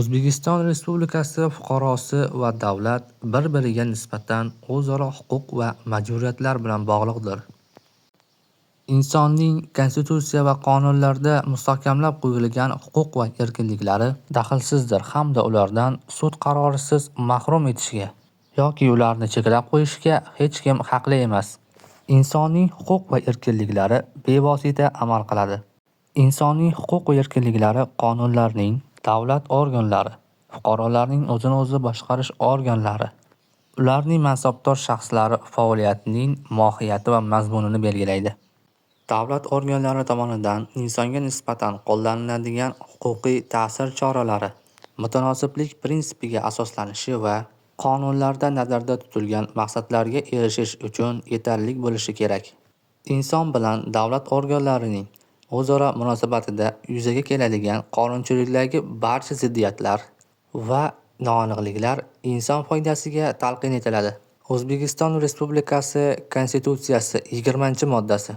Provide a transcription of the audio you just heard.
O'zbekiston Respublikasi fuqarosi va davlat bir-biriga nisbatan o'zaro huquq va majburiyatlar bilan bog'liqdir. Insonning konstitutsiya va qonunlarda mustahkamlab qo'yilgan huquq va erkinliklari daxlsizdir hamda ulardan sud qarorisiz mahrum etishga yoki ularni cheklab qo'yishga hech kim haqli emas. Insonning huquq va erkinliklari bevosita amal qiladi. Insonning huquq va erkinliklari qonunlarning, davlat organlari, fuqarolarning o'zini o'zi boshqarish organlari, ularning mansabdor shaxslari faoliyatining mohiyati va mazmunini belgilaydi. Davlat organlari tomonidan insonga nisbatan qo'llaniladigan huquqiy ta'sir choralari mutanosiblik prinsipiga asoslanishi va qonunlarda nazarda tutilgan maqsadlarga erishish uchun yetarli bo'lishi kerak. Inson bilan davlat organlarining o'zaro munosabatida yuzaga keladigan qonunchilikdagi barcha ziddiyatlar va noaniqliklar inson foydasiga talqin etiladi. O'zbekiston Respublikasi Konstitutsiyasi 20-moddasi